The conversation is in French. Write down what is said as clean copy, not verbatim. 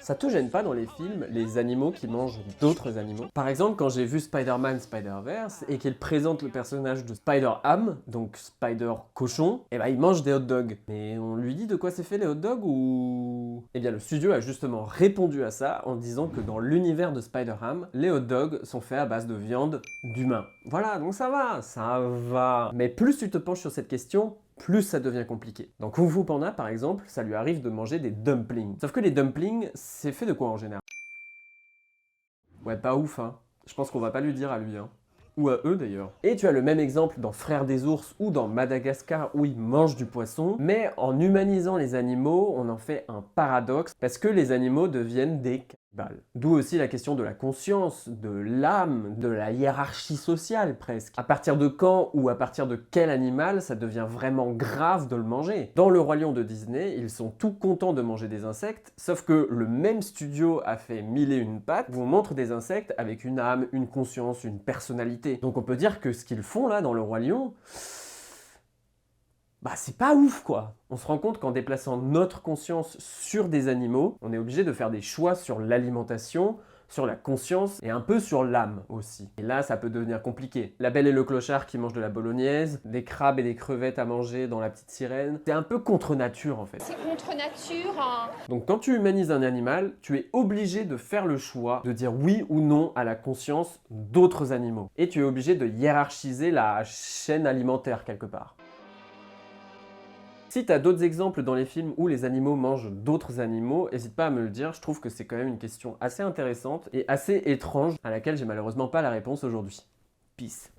Ça te gêne pas dans les films, les animaux qui mangent d'autres animaux? Par exemple, quand j'ai vu Spider-Man Spider-Verse et qu'il présente le personnage de Spider-Ham, donc Spider-Cochon, et bah il mange des hot dogs. Mais on lui dit de quoi c'est fait les hot dogs ou... Eh bien le studio a justement répondu à ça en disant que dans l'univers de Spider-Ham, les hot dogs sont faits à base de viande d'humain. Voilà, donc ça va, ça va. Mais plus tu te penches sur cette question, plus ça devient compliqué. Dans Kung Fu Panda, par exemple, ça lui arrive de manger des dumplings. Sauf que les dumplings, c'est fait de quoi en général? Ouais, pas ouf, hein. Je pense qu'on va pas lui dire à lui, hein. Ou à eux d'ailleurs. Et tu as le même exemple dans Frères des ours ou dans Madagascar où ils mangent du poisson, mais en humanisant les animaux, on en fait un paradoxe parce que les animaux deviennent des cannibales. D'où aussi la question de la conscience, de l'âme, de la hiérarchie sociale presque. À partir de quand ou à partir de quel animal ça devient vraiment grave de le manger? Dans Le Roi Lion de Disney, ils sont tout contents de manger des insectes, sauf que le même studio a fait Mille et une pattes, vous montre des insectes avec une âme, une conscience, une personnalité. Donc on peut dire que ce qu'ils font là dans Le Roi Lion, bah c'est pas ouf quoi. On se rend compte qu'en déplaçant notre conscience sur des animaux, on est obligé de faire des choix sur l'alimentation, sur la conscience et un peu sur l'âme aussi. Et là, ça peut devenir compliqué. La Belle et le Clochard qui mange de la bolognaise, des crabes et des crevettes à manger dans La Petite Sirène, c'est un peu contre nature en fait. C'est contre nature, hein. Donc quand tu humanises un animal, tu es obligé de faire le choix de dire oui ou non à la conscience d'autres animaux. Et tu es obligé de hiérarchiser la chaîne alimentaire quelque part. Si tu as d'autres exemples dans les films où les animaux mangent d'autres animaux, n'hésite pas à me le dire, je trouve que c'est quand même une question assez intéressante et assez étrange à laquelle j'ai malheureusement pas la réponse aujourd'hui. Peace.